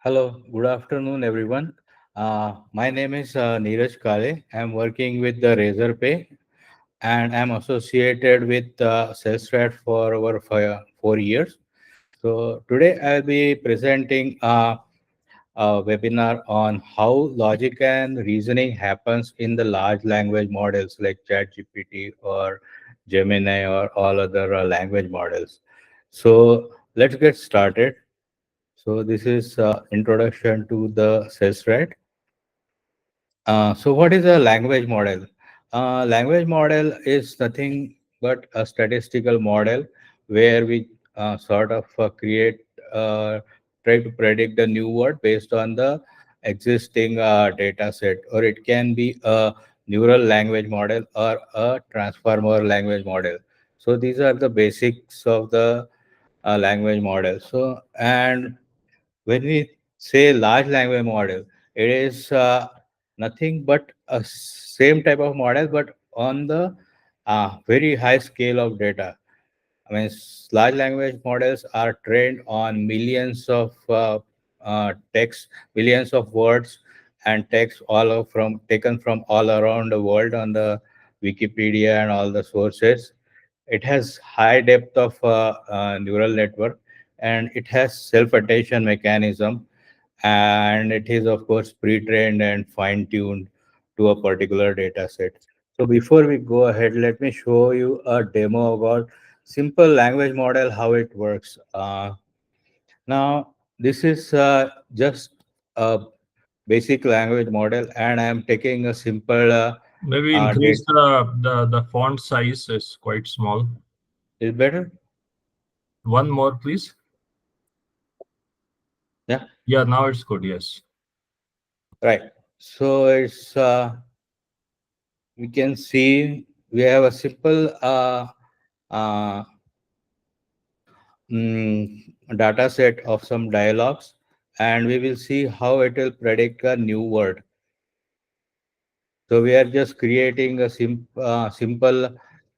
Hello, good afternoon, everyone. My name is Niraj Kale. I'm working with the Razorpay and I'm associated with SalesRat for over 4 years. So today I'll be presenting a webinar on how logic and reasoning happens in the large language models like ChatGPT or Gemini or all other language models. So let's get started. So this is introduction to the SalesRat. So what is a language model? Language model is nothing but a statistical model where we create, uh, try to predict the new word based on the existing data set, or it can be a neural language model or a transformer language model. So these are the basics of the language model. So, and when we say large language model, it is nothing but a same type of model, but on the very high scale of data. I mean, large language models are trained on millions of text, millions of words and text from taken from all around the world on the Wikipedia and all the sources. It has high depth of neural network, and it has self-attention mechanism, and it is of course pre-trained and fine-tuned to a particular data set. So before we go ahead, let me show you a demo about simple language model, how it works. Now this is just a basic language model, and I am taking a simple Maybe increase date. the font size is quite small. Is better? One more, please. Yeah, Yeah, now it's good. Yes. right. So it's we can see we have a simple uh, data set of some dialogues, and we will see how it will predict a new word. So we are just creating a simple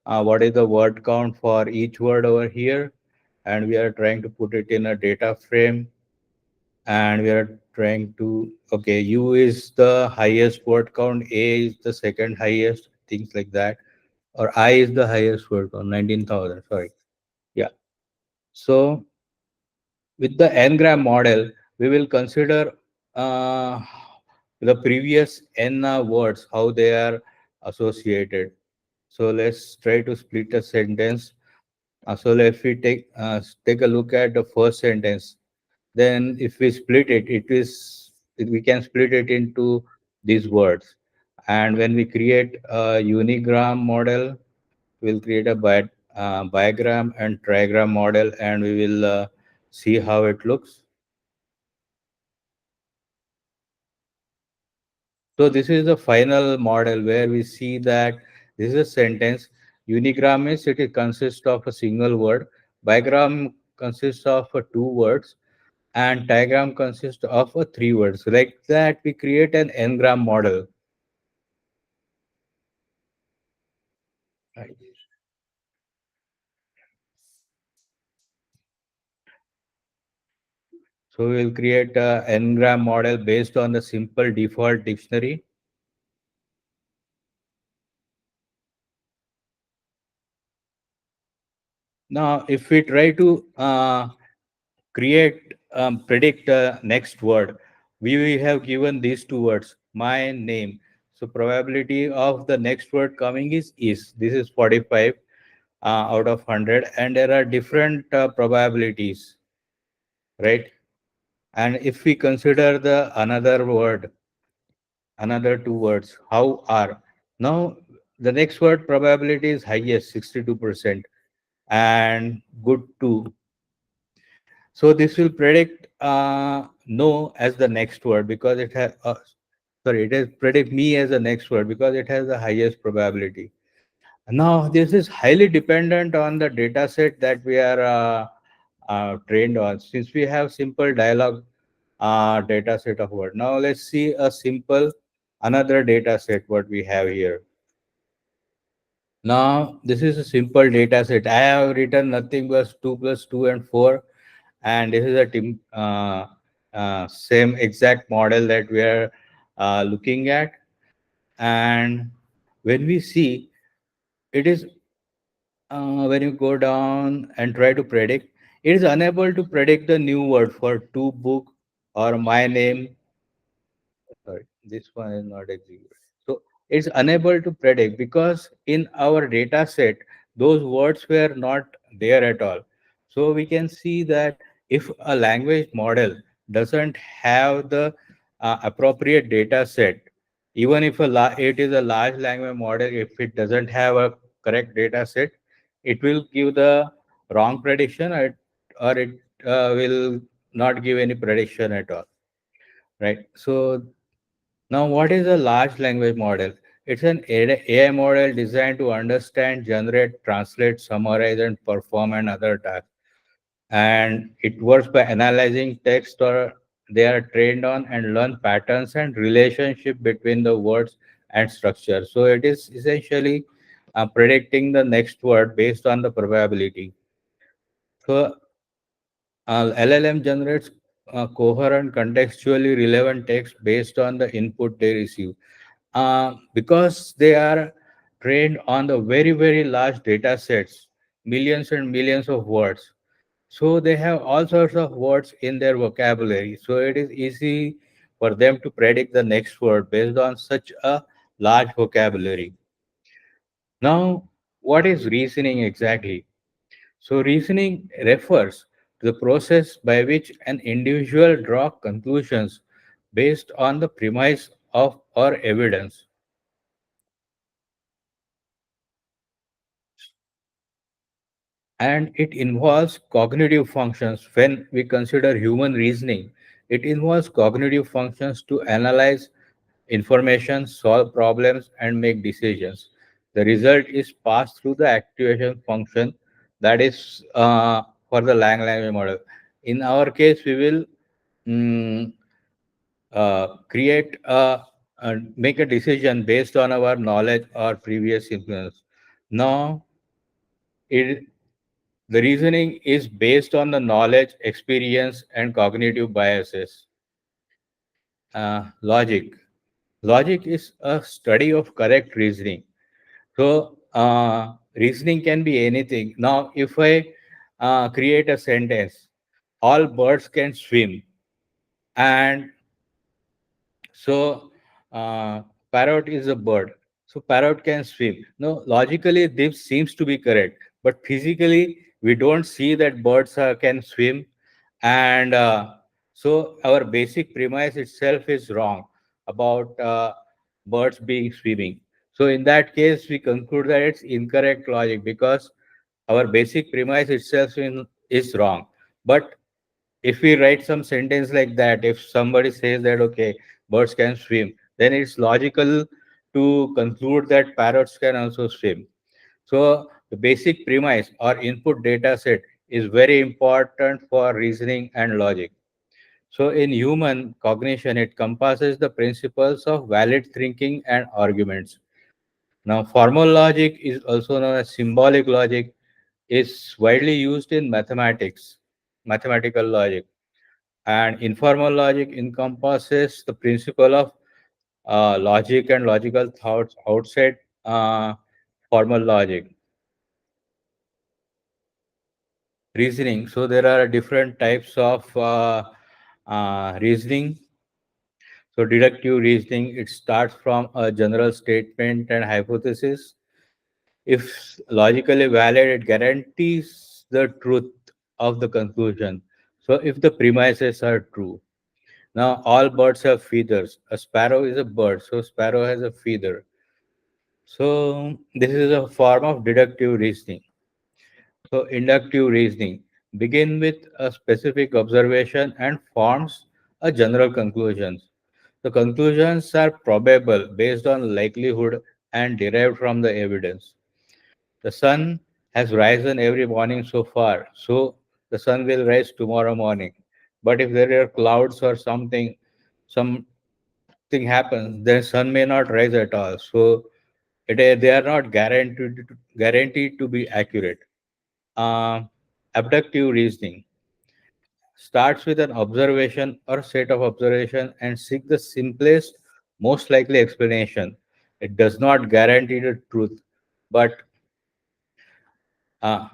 what is the word count for each word over here, and we are trying to put it in a data frame, and we are trying to, okay, U is the highest word count, A is the second highest, things like that, or I is the highest word count, 19,000, sorry. Yeah. So with the n-gram model, we will consider uh, the previous n words, how they are associated. So let's try to split a sentence. So if we take a look at the first sentence, then if we split it, we can split it into these words. And when we create a unigram model, we'll create a bigram and trigram model, and we will see how it looks. So this is the final model where we see that this is a sentence. Unigram is it consists of a single word. Bigram consists of two words, and diagram consists of three words. Like that, we create an n-gram model. Right. So we'll create a n-gram model based on the simple default dictionary. Now, if we try to predict next word, we have given these two words, my name. So probability of the next word coming is. This is 45 out of 100, and there are different probabilities, right? And if we consider the another word, another two words, how are, now the next word probability is highest, 62%, and good too. So this will predict no as the next word because it has, sorry, it has predict me as the next word because it has the highest probability. Now this is highly dependent on the data set that we are trained on. Since we have simple dialogue data set of word. Now let's see a simple another data set what we have here. Now this is a simple data set. I have written nothing but 2 plus 2 and 4, and this is same exact model that we are looking at. And when we see, it is when you go down and try to predict, it is unable to predict the new word for to book or my name. Sorry, this one is not executed. So it's unable to predict because in our data set, those words were not there at all. So we can see that if a language model doesn't have the appropriate data set, even if it is a large language model, if it doesn't have a correct data set, it will give the wrong prediction, or it will not give any prediction at all, right? So now, what is a large language model? It's an AI model designed to understand, generate, translate, summarize, and perform and other tasks. And it works by analyzing text or they are trained on and learn patterns and relationship between the words and structure. So it is essentially predicting the next word based on the probability. So LLM generates coherent, contextually relevant text based on the input they receive. Because they are trained on the very, very large data sets, millions and millions of words. So they have all sorts of words in their vocabulary. So it is easy for them to predict the next word based on such a large vocabulary. Now, what is reasoning exactly? So, reasoning refers to the process by which an individual draw conclusions based on the premise of or evidence, and it involves cognitive functions. When we consider human reasoning, it involves cognitive functions to analyze information, solve problems, and make decisions. The result is passed through the activation function, that is for the Lang language model. In our case, we will mm, create make a decision based on our knowledge or previous influence. Now, it the reasoning is based on the knowledge, experience, and cognitive biases. Logic. Logic is a study of correct reasoning. So, reasoning can be anything. Now, if I create a sentence, all birds can swim, and so, parrot is a bird. So, parrot can swim. No, logically, this seems to be correct. But physically, we don't see that birds can swim. And so, our basic premise itself is wrong about birds being swimming. So, in that case, we conclude that it's incorrect logic because our basic premise itself is wrong. But if we write some sentence like that, if somebody says that okay, birds can swim, then it's logical to conclude that parrots can also swim. So the basic premise or input data set is very important for reasoning and logic. So in human cognition, it compasses the principles of valid thinking and arguments. Now formal logic is also known as symbolic logic, is widely used in mathematical logic, and informal logic encompasses the principle of logic and logical thoughts outside formal logic. Reasoning. So there are different types of reasoning. So deductive reasoning, it starts from a general statement and hypothesis. If logically valid, it guarantees the truth of the conclusion. So if the premises are true. Now, all birds have feathers. A sparrow is a bird, so sparrow has a feather. So, this is a form of deductive reasoning. So, inductive reasoning begin with a specific observation and forms a general conclusions. The conclusions are probable based on likelihood and derived from the evidence. The sun has risen every morning so far, so the sun will rise tomorrow morning. But if there are clouds or some thing happens, then sun may not rise at all. So they are not guaranteed to be accurate. Uh, Abductive reasoning. starts with an observation or set of observation and seek the simplest, most likely explanation. It does not guarantee the truth, but uh,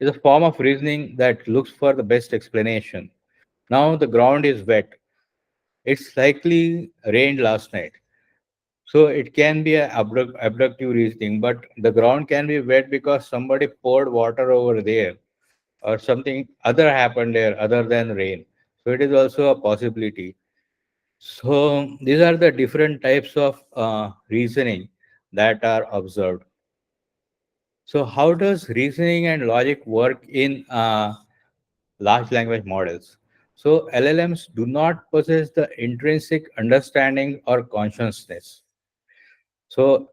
is a form of reasoning that looks for the best explanation. Now the ground is wet. It's likely rained last night. So it can be a abductive reasoning, but the ground can be wet because somebody poured water over there or something other happened there other than rain. So it is also a possibility. So these are the different types of reasoning that are observed. So how does reasoning and logic work in large language models? So LLMs do not possess the intrinsic understanding or consciousness. So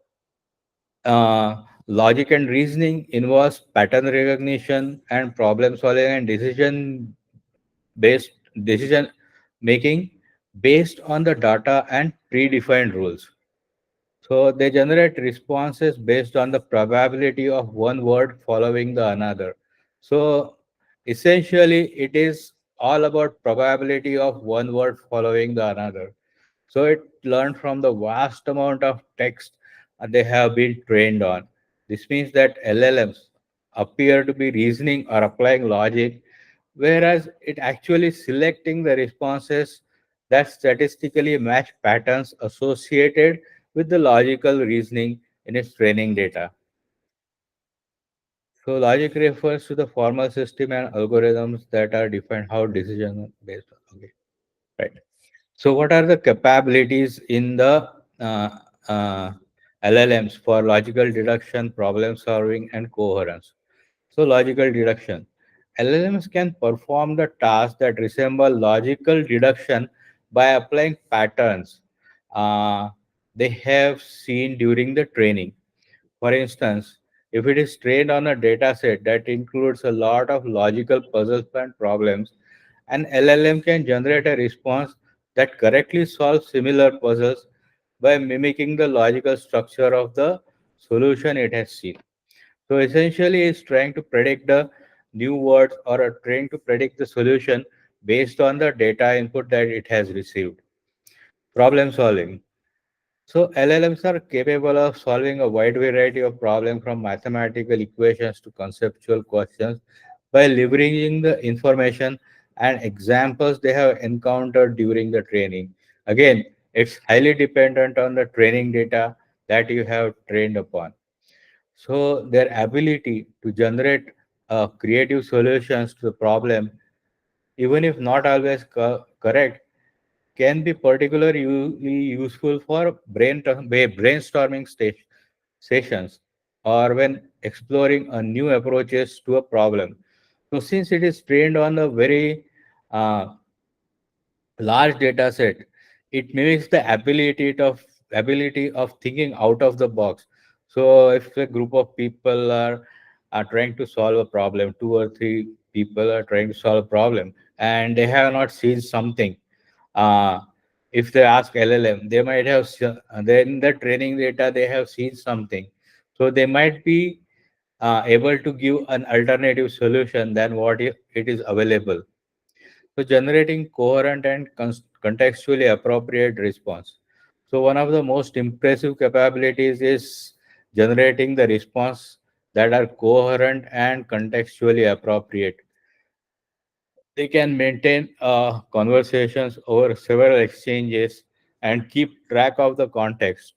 logic and reasoning involves pattern recognition and problem solving and based decision making based on the data and predefined rules. So they generate responses based on the probability of one word following the another. So essentially, it is all about probability of one word following the another. So it learned from the vast amount of text they have been trained on. This means that LLMs appear to be reasoning or applying logic, whereas it actually selecting the responses that statistically match patterns associated with the logical reasoning in its training data. So logic refers to the formal system and algorithms that are defined how decision based on. Okay, right. So, what are the capabilities in the uh, uh, LLMs for logical deduction, problem solving, and coherence? So, logical deduction. LLMs can perform the tasks that resemble logical deduction by applying patterns uh, they have seen during the training. For instance, if it is trained on a data set that includes a lot of logical puzzles and problems, an LLM can generate a response that correctly solves similar puzzles by mimicking the logical structure of the solution it has seen. So essentially, it's trying to predict the new words or trying to predict the solution based on the data input that it has received. Problem solving. So LLMs are capable of solving a wide variety of problems from mathematical equations to conceptual questions by leveraging the information and examples they have encountered during the training. Again, it's highly dependent on the training data that you have trained upon. So their ability to generate creative solutions to the problem, even if not always correct, can be particularly useful for brainstorming sessions or when exploring a new approaches to a problem. So since it is trained on a very uh, large data set, it mimics the ability of thinking out of the box. So if a group of people are trying to solve a problem, two or three people are trying to solve a problem, and they have not seen something, uh, if they ask LLM, they might have then the training data they have seen something, so they might be able to give an alternative solution than what it is available. So generating coherent and contextually appropriate response. So one of the most impressive capabilities is generating the response that are coherent and contextually appropriate. They can maintain conversations over several exchanges and keep track of the context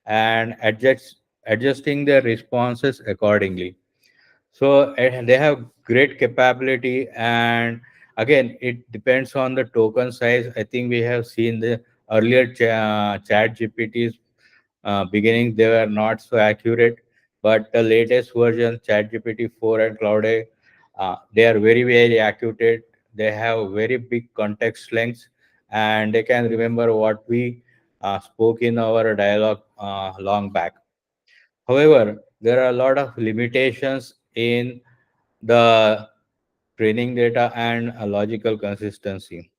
and adjusting their responses accordingly. So they have great capability, and again, it depends on the token size. I think we have seen the earlier chat GPTs beginning, they were not so accurate, but the latest version, chat GPT 4 and Cloud A, they are very, very accurate. They have very big context lengths, and they can remember what we spoke in our dialogue long back. However, there are a lot of limitations in the training data and a logical consistency.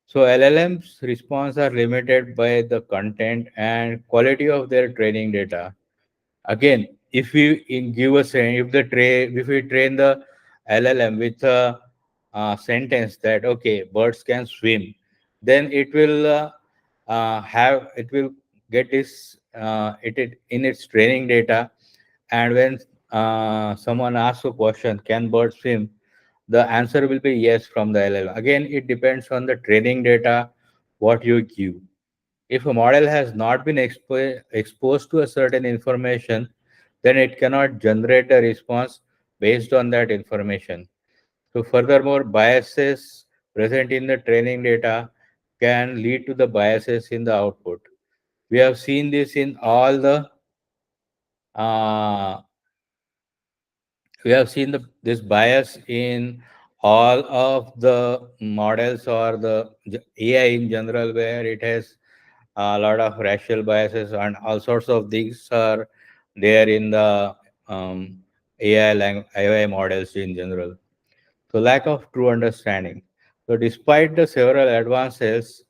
So LLM's response are limited by the content and quality of their training data. Again, if we in give us if we train the LLM with sentence that okay, birds can swim, then it will get this it in its training data. And when someone asks a question, can birds swim, the answer will be yes from the LLM. Again, it depends on the training data what you give. If a model has not been exposed to a certain information, then it cannot generate a response based on that information. So, furthermore, biases present in the training data can lead to the biases in the output. We have seen this in all the uh, we have seen this bias in all of the models or the AI in general, where it has a lot of racial biases and all sorts of things are there in the um, AI models in general. So lack of true understanding. So despite the several advances,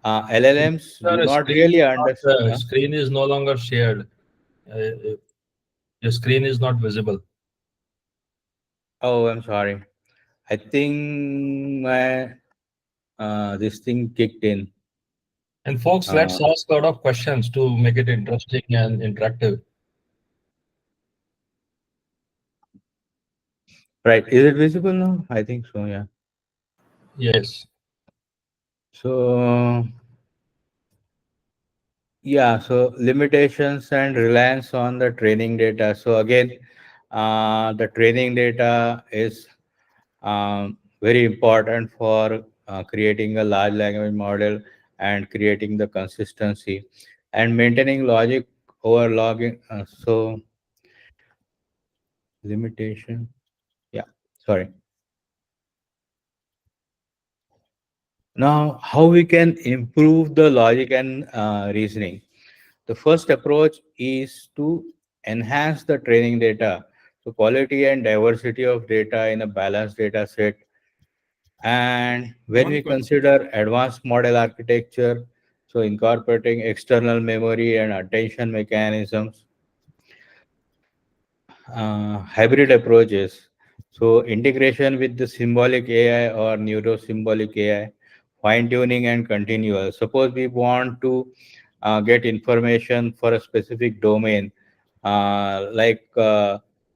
LLMs do Sir, not screen really is not, understand. screen is no longer shared. Your screen is not visible. Oh, I'm sorry. I think my this thing kicked in. And folks, Uh, let's ask a lot of questions to make it interesting and interactive. right. Is it visible now? I think so. Yeah. Yes. So yeah. So limitations and reliance on the training data. So again, the training data is very important for creating a large language model and creating the consistency and maintaining logic over logging. So limitation. Yeah. Sorry. Now, how we can improve the logic and reasoning? The first approach is to enhance the training data. So, quality and diversity of data in a balanced data set. And when One we question. consider advanced model architecture, so incorporating external memory and attention mechanisms, hybrid approaches. So integration with the symbolic AI or neuro-symbolic AI, fine tuning and continual. Suppose we want to get information for a specific domain, like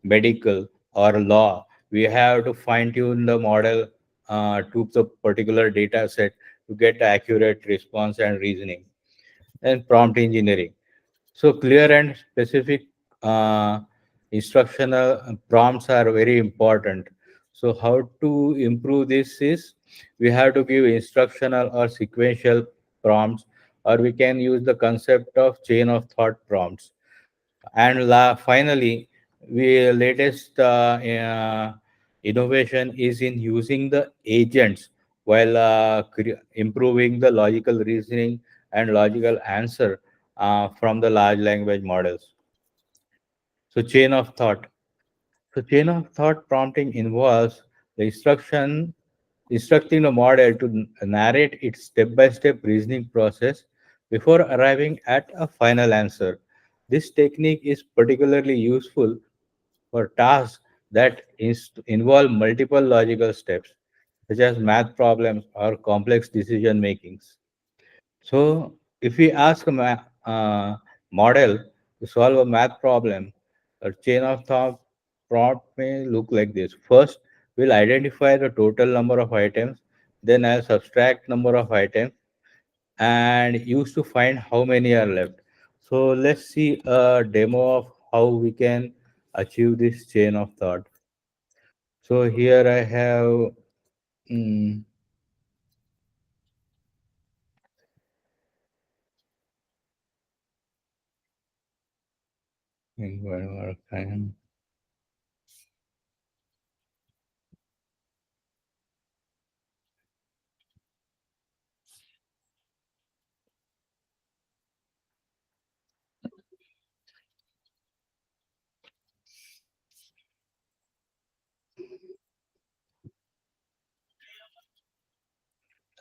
medical or law. We have to fine tune the model to the particular data set to get accurate response and reasoning. And prompt engineering, so clear and specific uh, instructional prompts are very important. So how to improve this is we have to give instructional or sequential prompts, or we can use the concept of chain of thought prompts. And finally, we latest innovation is in using the agents while improving the logical reasoning and logical answer from the large language models. So chain of thought. So chain of thought prompting involves the instructing the model to narrate its step-by-step reasoning process before arriving at a final answer. This technique is particularly useful for tasks that involve multiple logical steps, such as math problems or complex decision makings. So, if we ask a model to solve a math problem, a chain of thought prompt may look like this. First, we'll identify the total number of items, then I'll subtract number of items and use to find how many are left. So, let's see a demo of how we can achieve this chain of thought. So, here I have mm, in one more time.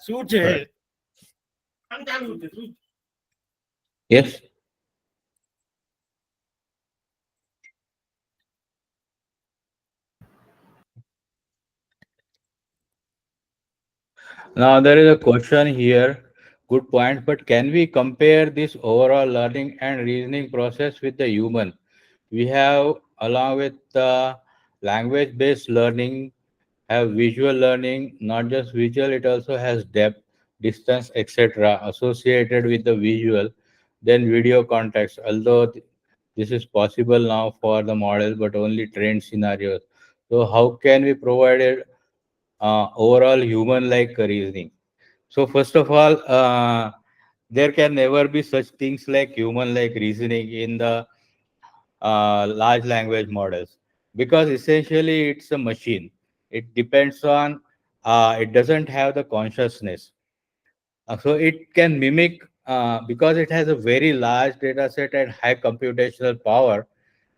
Right. Yes. Now there is a question here. Good point. But can we compare this overall learning and reasoning process with the human? We have, along with the language-based learning, have visual learning. Not just visual, it also has depth, distance, etc. associated with the visual. Then video context. Although this is possible now for the model, but only trained scenarios. So how can we provide it overall human-like reasoning? So first of all, there can never be such things like human-like reasoning in the large language models because essentially it's a machine. It depends on, it doesn't have the consciousness. So it can mimic, because it has a very large data set and high computational power,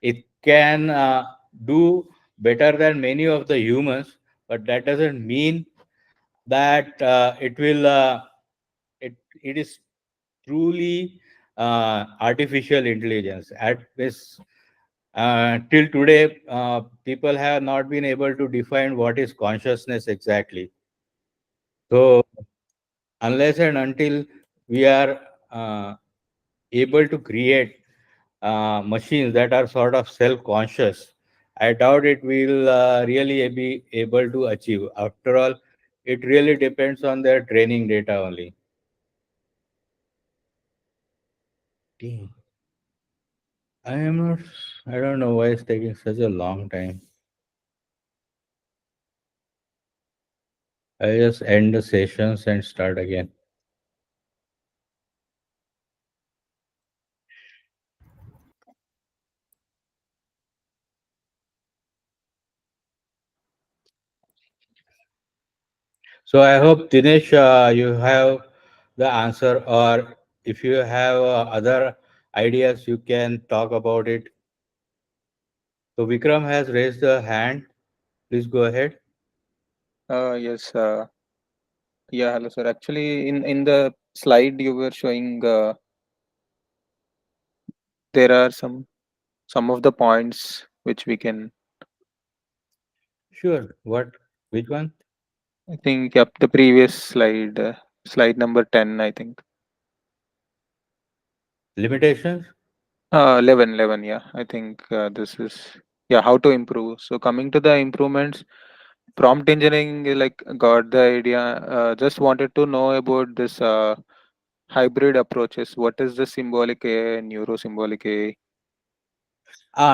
it can do better than many of the humans, but that doesn't mean that it is truly artificial intelligence. At this, till today, people have not been able to define what is consciousness exactly. So unless and until we are able to create machines that are sort of self-conscious, I doubt it will really be able to achieve. After all, it really depends on their training data only. Damn. I am not. I don't know why it's taking such a long time. I just end the sessions and start again. So I hope Dinesh, you have the answer, or if you have other ideas, you can talk about it. So Vikram has raised a hand. Please go ahead. Yes. Yeah. Hello, sir. Actually, in the slide you were showing, there are some of the points which we can. Sure. What? Which one? I think, yep, the previous slide, slide number 10, I think. Limitations? 11, 11. Yeah, I think this is, yeah, how to improve. So coming to the improvements, prompt engineering, like, got the idea. Just wanted to know about this hybrid approaches. What is the symbolic AI and neuro symbolic AI?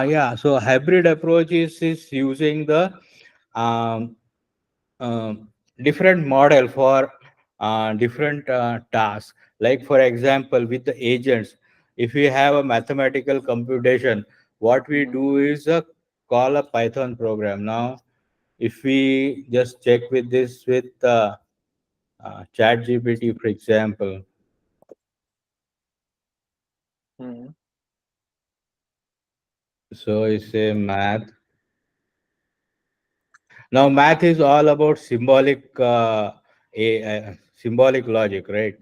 Yeah. So hybrid approach is using the um, um, different model for different tasks. Like for example, with the agents, if we have a mathematical computation, what we Mhm. do is call a Python program. Now, if we just check with this with Chat GPT, for example, Mhm. so it's a math. Now, math is all about symbolic, symbolic logic, right?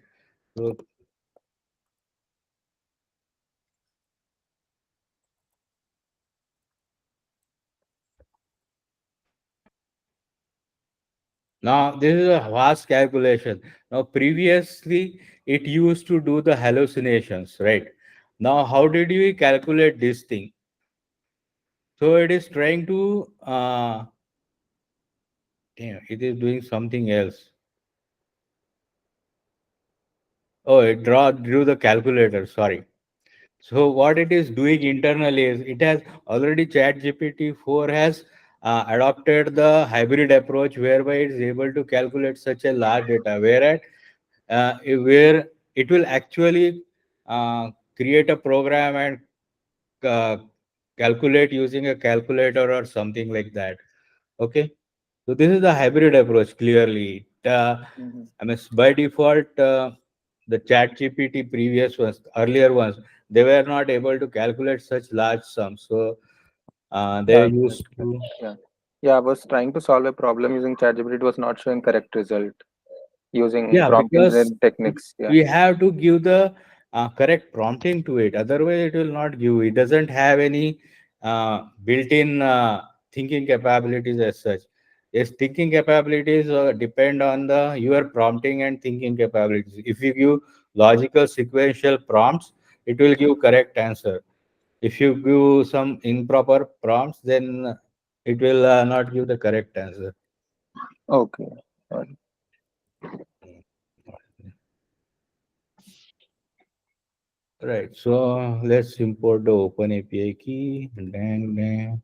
So now, this is a vast calculation. Now, previously, it used to do the hallucinations, right? Now, how did we calculate this thing? So, it is trying to, damn, it is doing something else. Oh, drew the calculator, sorry. So, what it is doing internally is it has already ChatGPT 4 has adopted the hybrid approach whereby it is able to calculate such a large data, whereas where it will actually create a program and uh, calculate using a calculator or something like that. Okay, so this is the hybrid approach. Clearly, Mhm. I mean by default, the Chat GPT previous ones, earlier ones, they were not able to calculate such large sums. So they Yeah, correct, used correct. to, Yeah. Yeah, I was trying to solve a problem using ChatGPT. It was not showing correct result using yeah, prompt because engineering techniques. Yeah. we have to give the correct prompting to it. Otherwise, it will not give. It doesn't have any built-in thinking capabilities as such. Yes, thinking capabilities depend on the your prompting and thinking capabilities. If you give logical sequential prompts, it will give correct answer. If you give some improper prompts, then it will not give the correct answer. Okay. Right. So let's import the Open API key. Dang, dang.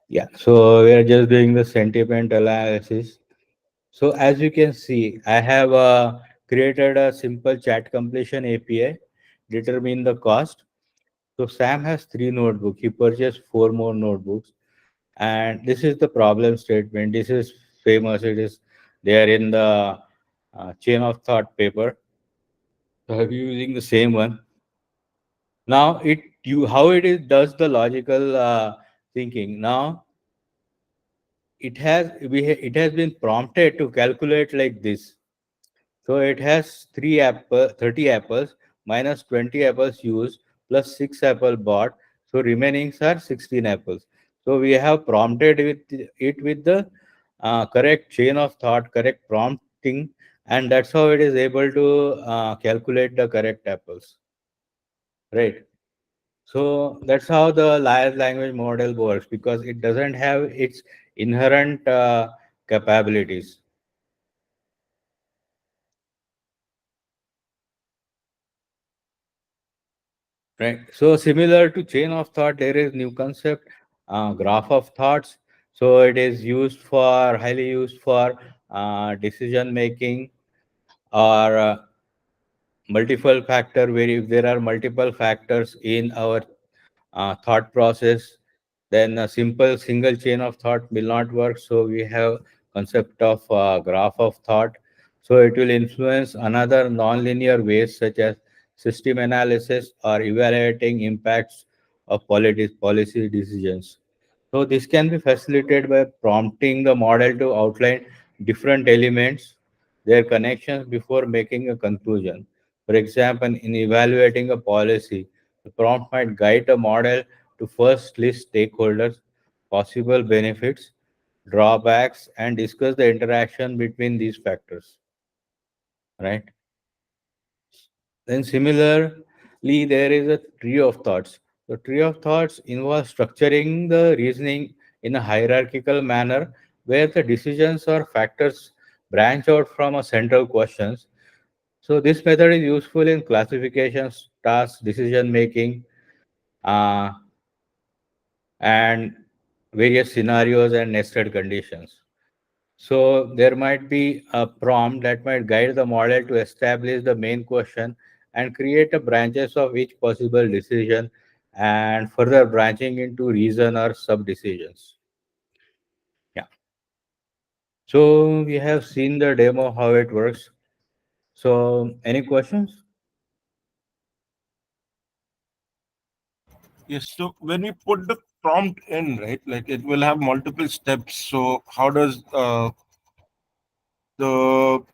Yeah. So we are just doing the sentiment analysis. So as you can see, I have created a simple chat completion API, determine the cost. So Sam has three notebooks. He purchased four more notebooks. And this is the problem statement. This is famous. It is there in the chain of thought paper. So I'm using the same one. Now it you how it is does the logical thinking. Now it has been prompted to calculate like this. So it has 30 apples minus 20 apples used plus 6 apple bought. So remaining are 16 apples. So we have prompted with the correct chain of thought, correct prompting, and that's how it is able to calculate the correct apples. Right. So that's how the large language model works because it doesn't have its inherent capabilities. Right. So similar to chain of thought, there is new concept, graph of thoughts. So it is used for highly used for decision making or multiple factor where if there are multiple factors in our thought process, then a simple single chain of thought will not work. So we have concept of graph of thought. So it will influence another nonlinear ways such as system analysis or evaluating impacts of policy decisions. So this can be facilitated by prompting the model to outline different elements, their connections before making a conclusion. For example, in evaluating a policy, the prompt might guide the model to first list stakeholders, possible benefits, drawbacks, and discuss the interaction between these factors. Right? Then similarly, there is a tree of thoughts. The tree of thoughts involves structuring the reasoning in a hierarchical manner where the decisions or factors branch out from a central questions. So this method is useful in classifications, task decision making, uh, and various scenarios and nested conditions. So there might be a prompt that might guide the model to establish the main question and create a branches of each possible decision and further branching into reason or sub decisions. Yeah. So we have seen the demo how it works. So any questions? Yes. So when we put the prompt in, right, like it will have multiple steps. So how does the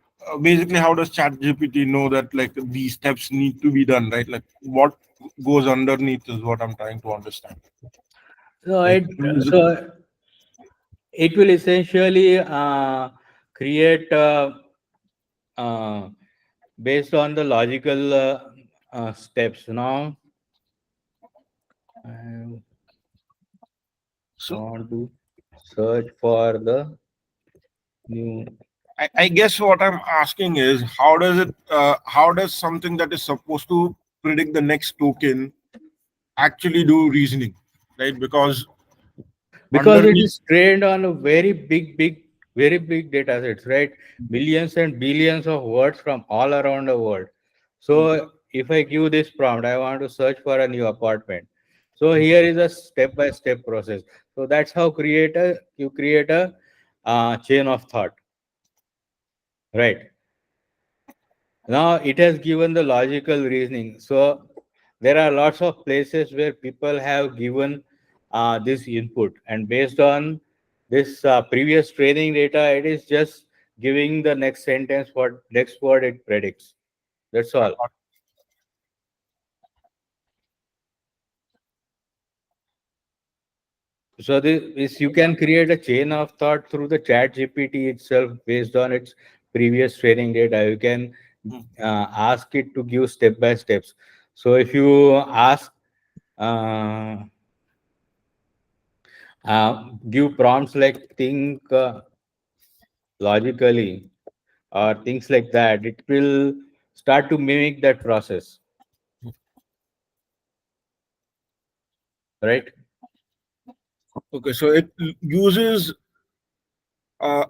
basically how does ChatGPT know that like these steps need to be done, right? Like what goes underneath is what I'm trying to understand. So Like it will essentially create uh, based on the logical steps. Now I so want to search for the new. I guess what I'm asking is how does something that is supposed to predict the next token actually do reasoning, right? Because Because it underneath is trained on a very big data sets, right? Millions and billions of words from all around the world. So if I give this prompt, I want to search for a new apartment. So here is a step by step process. So that's how you create a chain of thought, right? Now it has given the logical reasoning. So there are lots of places where people have given this input, and based on this previous training data, it is just giving the next sentence, what next word it predicts. That's all. So this is you can create a chain of thought through the chat GPT itself based on its previous training data. You can Hmm. ask it to give step by steps. So if you ask uh, give prompts like think logically or things like that, it will start to mimic that process, right? Okay, so it uses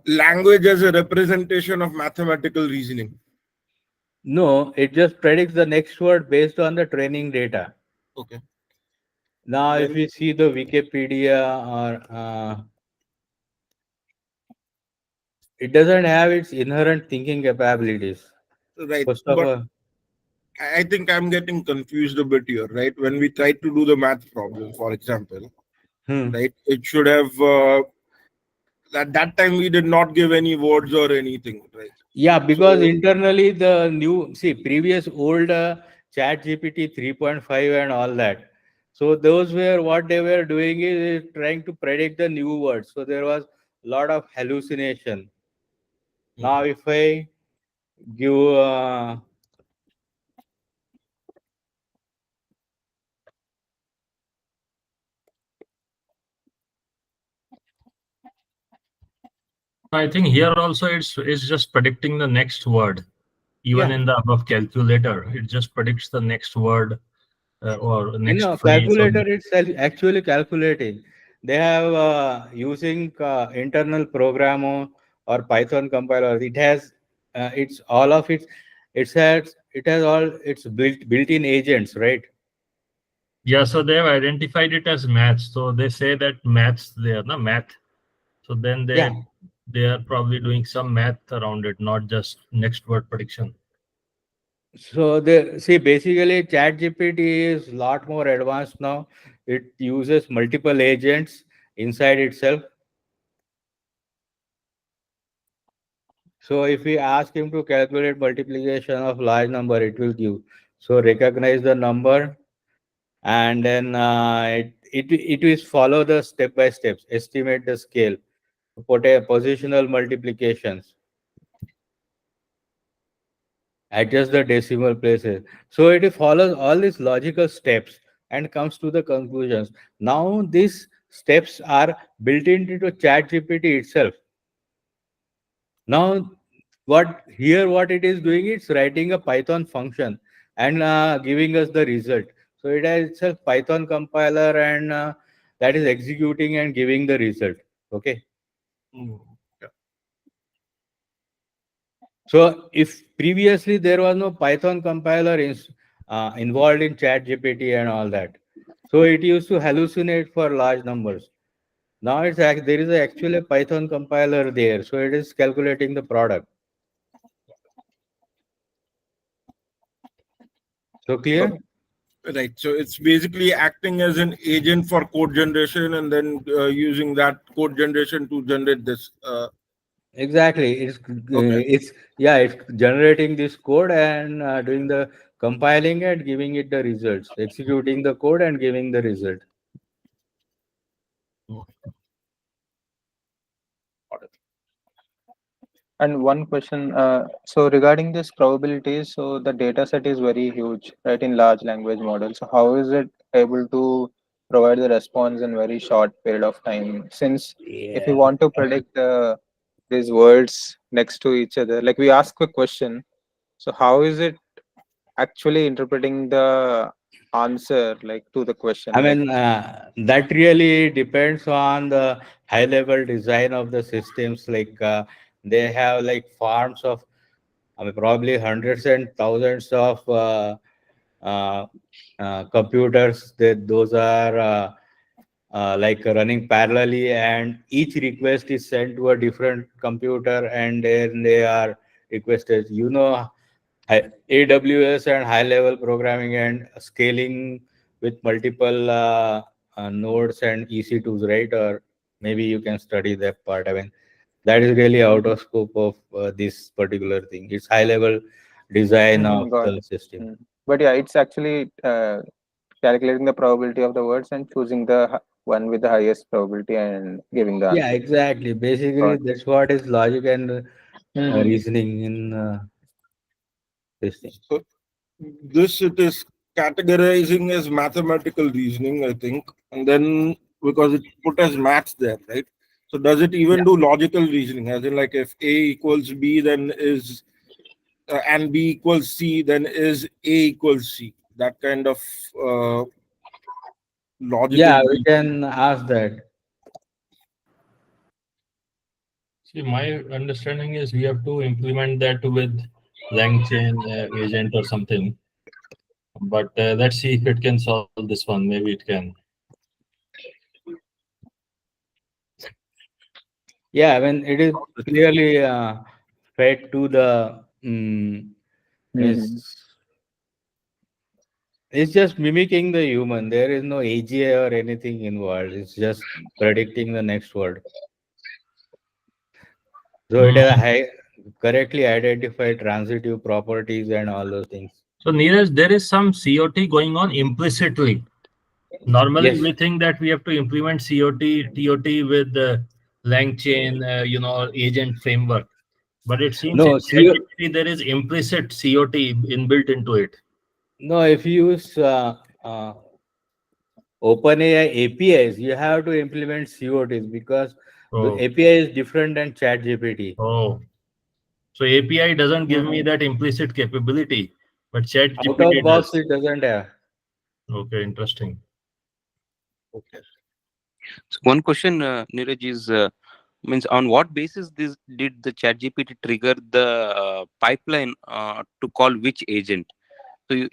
language as a representation of mathematical reasoning. No, it just predicts the next word based on the training data. Okay. Now, if Then you see the Wikipedia or it doesn't have its inherent thinking capabilities. right, First of but all, I think I'm getting confused a bit here, right? When we try to do the math problem, for example, hmm. right, it should have at that time we did not give any words or anything, right? Yeah, because So internally the new see previous old Chat GPT 3.5 and all that. So those were what they were doing is trying to predict the new words. So there was a lot of hallucination. Now, if I give I think here also it's just predicting the next word. Even yeah, in the above calculator, it just predicts the next word or in next a phrase. Or calculator itself actually calculating. They have using internal program or Python compiler. It has it's all of it has all its built-in agents, right? yeah, so they have identified it as maths. So they say that maths there, na math. So then Yeah. they are probably doing some math around it, not just next word prediction. So the see basically ChatGPT is a lot more advanced now. It uses multiple agents inside itself. So if we ask him to calculate multiplication of large number, it will give. So recognize the number and then it is follow the step by steps, estimate the scale, put a positional multiplications, adjust the decimal places. So it follows all these logical steps and comes to the conclusions. Now these steps are built into chat GPT itself. Now what it is doing, it's writing a Python function and giving us the result. So it has itself Python compiler and that is executing and giving the result. Okay. mm, yeah. So if previously there was no Python compiler involved in chat GPT and all that, so it used to hallucinate for large numbers. Now there is actually a Python compiler there, so it is calculating the product. So clear? Okay. Right. So it's basically acting as an agent for code generation and then using that code generation to generate this. Exactly. Okay. It's generating this code and doing the compiling and giving it the results, executing the code and giving the result. And one question, so regarding this probabilities, so the data set is very huge, right, in large language models. So how is it able to provide the response in very short period of time? Since if you Yeah. want to predict these words next to each other, like we ask a question, so how is it actually interpreting the answer like to the I question? Like, mean, that really depends on the high level design of the systems. Like they have like farms of, I mean, probably hundreds and thousands of uh, computers. That those are like running parallelly, and each request is sent to a different computer, and then they are requested. AWS and high level programming and scaling with multiple nodes and EC2s, right? Or maybe you can study that part. I mean, that is really out of scope of this particular thing. It's high level design of got the it. system. But yeah, it's actually calculating the probability of the words and choosing the one with the highest probability and giving the Yeah, answer. exactly. Basically, Got that's what is logic and it. reasoning in this thing. So this it is categorizing as mathematical reasoning, I think, and then because it put as maths there, right? So does it Yeah. even do logical reasoning? As in, like if A equals B, then is and B equals C, then is A equals C. That kind of uh, logical Yeah, we reasoning. can ask that. See, my understanding is we have to implement that with LangChain agent or something. But let's see if it can solve this one. Maybe it can. Yeah, I mean, it is clearly fed to the Hmm. is it's just mimicking the human. There is no AGI or anything involved. It's just predicting the next word. So it has Hmm. correctly identified transitive properties and all those things. So, Neeraj, there is some COT going on implicitly. Normally, Yes. we think that we have to implement TOT with the LangChain, or agent framework. But it seems in No, see, ChatGPT there is implicit COT inbuilt into it. no. If you use OpenAI APIs, you have to implement COTs because the Oh, API is different than ChatGPT. oh. So API doesn't give me Hmm. that implicit capability, but Out of ChatGPT box, does. it doesn't have. Okay, interesting. Okay. So one question, Niraj, is means on what basis this did the ChatGPT trigger the pipeline to call which agent? So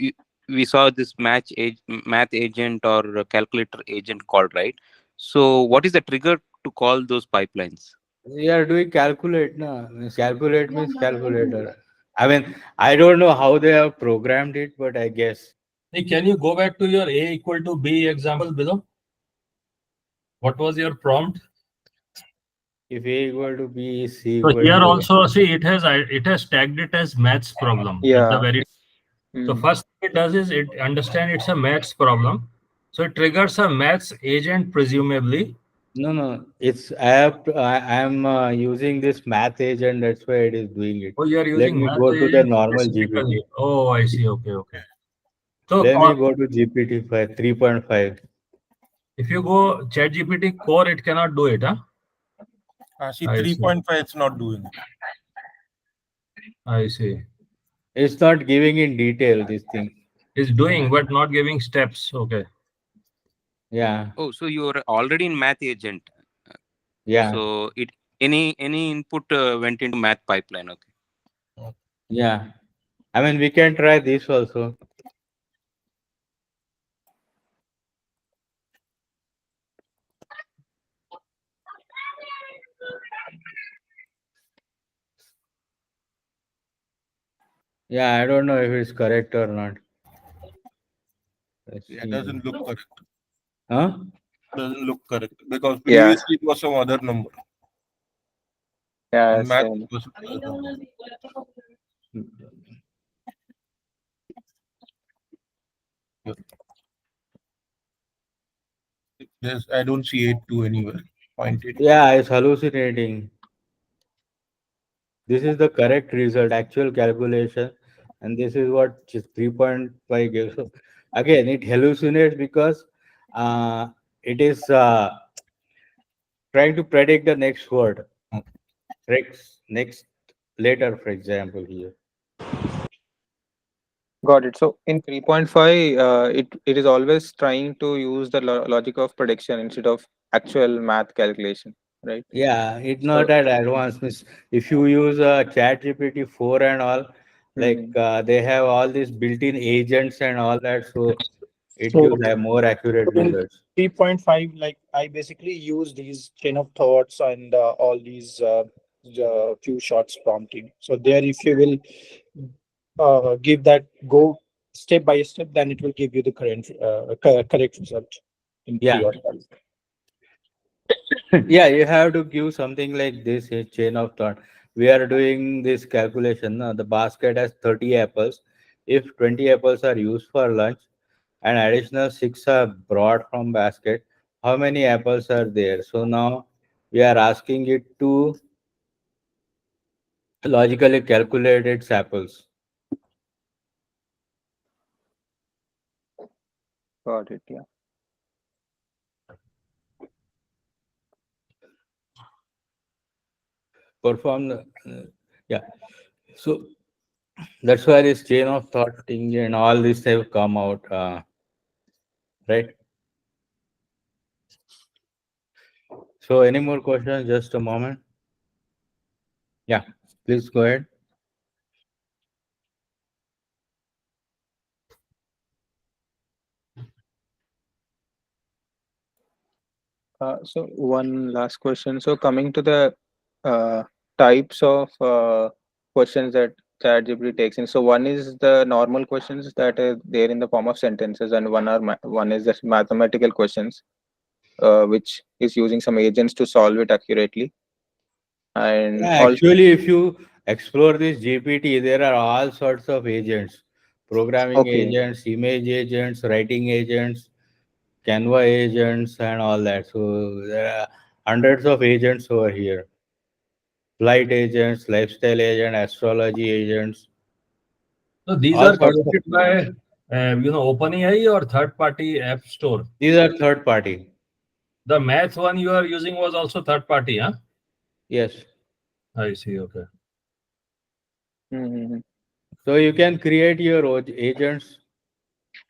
we saw this math agent or calculator agent called, right? So what is the trigger to call those pipelines? We are doing calculate, no? Means calculate means calculator. I mean, I don't know how they have programmed it, but I guess Hey, can you go back to your A equal to B example below? What was your prompt? if A equal to B, C So equal here to also see it has tagged it as maths problem at the Yeah. very. So Hmm. first thing it does is it understand it's a maths problem. So it triggers a maths agent presumably. no. It's I am using this math agent. That's why it is doing it. Oh, you are Let using me math go to the agent normal GPT. specifically. Oh, I see. Okay, okay. So Let me go to GPT 5 3.5. if you go ChatGPT core, it cannot do it, huh? See, I see. 3.5, it's not doing it. I see. It's not giving in detail this thing. It's doing but not giving steps. Okay. Yeah, Oh, so you are already in math agent. yeah, So it any input went into math pipeline. Okay. yeah. I mean, we can try this also. Yeah, I don't know if it's correct or not. Let's Yeah, it see. doesn't look correct. Huh? Doesn't look correct because Yeah. previously it was some other number. Yeah. On math, Same. it was some other number. Yeah. I don't see 8.2 anywhere. 0.82. Yeah, it's hallucinating. This is the correct result, actual calculation, and this is what 3.5 gives. So again, it hallucinates because uh, it is trying to predict the next word, next letter, for example, here. Got it. So in 3.5, it is always trying to use the logic of prediction instead of actual math calculation, right? Yeah, it's not So. that advanced. Means if you use Chat GPT 4 and all, like Hmm. they have all these built-in agents and all that, so it So gives more accurate in results. 3.5, like I basically use these chain of thoughts and all these few shots prompting. So there, if you will give that go step by step, then it will give you the correct result in three Yeah, or five. yeah, you have to give something like this, a chain of thought. We are doing this calculation. The basket has 30 apples. If 20 apples are used for lunch and additional 6 are brought from basket, how many apples are there. So now we are asking it to logically calculate its apples. Got it. Yeah. Perform the, yeah. So that's why this chain of thought thing and all this have come out, right? So any more questions? Just a moment. Yeah, please go ahead. So one last question. So coming to the uh, types of questions that ChatGPT takes in. So one is the normal questions that are there in the form of sentences, and one is the mathematical questions, which is using some agents to solve it accurately. And Yeah, also, actually, if you explore this GPT, there are all sorts of agents, programming okay, agents, image agents, writing agents, Canva agents, and all that. So there are hundreds of agents over here. Flight agents, lifestyle agent, astrology agents, So these all are sorts of created agents. by OpenAI or third-party app store. These are third party. The math one you are using was also third-party, huh? Yes. I see. Okay. mm-hmm. So you can create your agents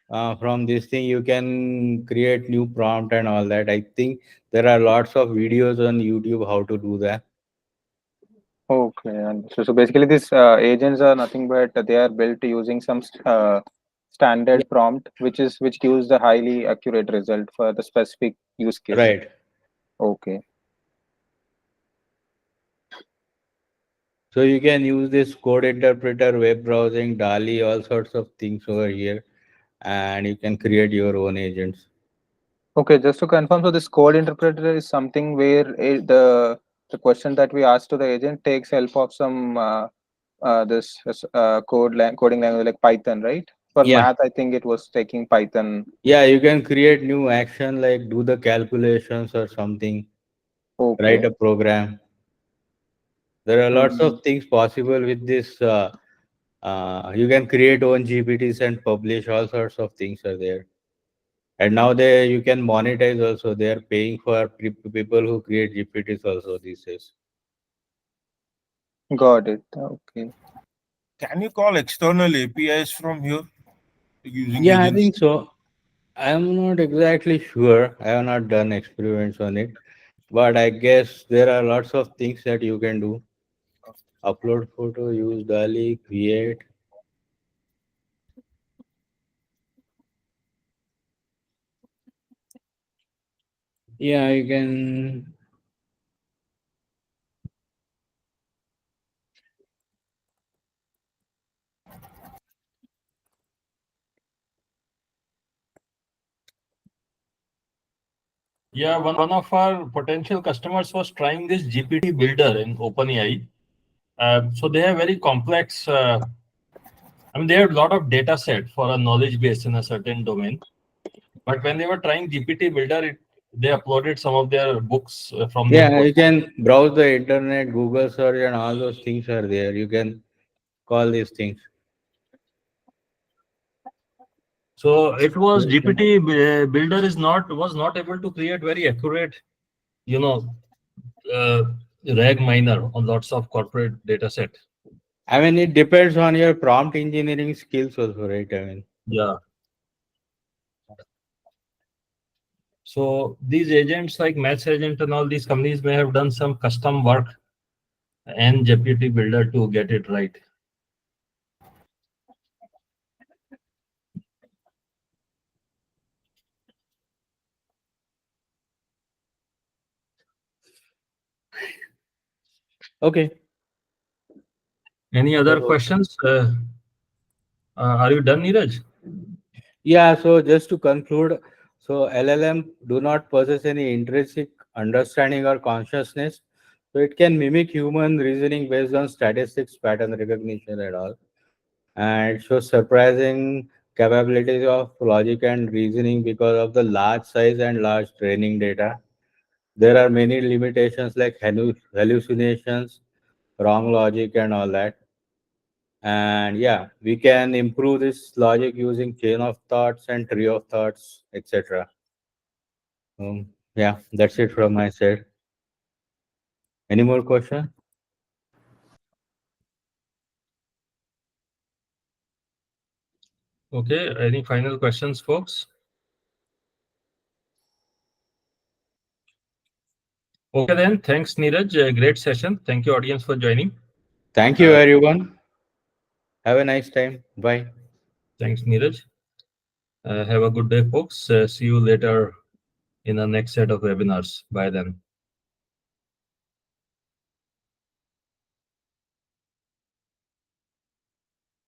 from this thing. You can create new prompt and all that. I think there are lots of videos on YouTube how to do that. Okay. And so basically, these agents are nothing but they are built using some Yeah. standard prompt, which gives the highly accurate result for the specific use case. Right. Okay. So you can use this code interpreter, web browsing, DALI, all sorts of things over here, and you can create your own agents. Okay, just to confirm, so this code interpreter is something where the question that we ask to the agent takes help of some this coding language like Python, right? For Yeah. math, I think it was taking Python. Yeah, you can create new action like do the calculations or something, write Okay. a program. There are lots Hmm. of things possible with this. You can create own GPTs and publish all sorts of things are there. And now they you can monetize also. They are paying for people who create GPTs also these days. Got it. Okay. Can you call external APIs from here using Yeah, I agents? think so. I'm not exactly sure. I have not done experiments on it, but I guess there are lots of things that you can do. Upload photo, use DALI, create. Yeah, you can. Yeah, one of our potential customers was trying this GPT builder in OpenAI. So they have very complex. They have a lot of data set for a knowledge base in a certain domain. But when they were trying GPT builder, they uploaded some of their books from their Yeah, course. you can browse the internet, Google search, and all those things are there. You can call these things. So it was Okay. GPT builder is not was not able to create very accurate, you know, uh, rag miner on lots of corporate data set. I mean, it depends on your prompt engineering skills also, right? I mean, Yeah. So these agents like Maths Agent and all these companies may have done some custom work and GPT builder to get it right. okay. Any other So, questions? Are you done, Niraj? yeah, so just to conclude, so LLM do not possess any intrinsic understanding or consciousness. So it can mimic human reasoning based on statistics, pattern recognition, and all. And it shows surprising capabilities of logic and reasoning because of the large size and large training data. There are many limitations like hallucinations, wrong logic, and all that. And yeah, we can improve this logic using chain of thoughts and tree of thoughts, etc. Yeah, that's it from my side. Any more questions? Okay, any final questions, folks? Okay, then. Thanks, Niraj. Great session. Thank you, audience, for joining. Thank you, everyone. Have a nice time. Bye. Thanks, Niraj. Have a good day, folks. See you later in the next set of webinars. Bye then.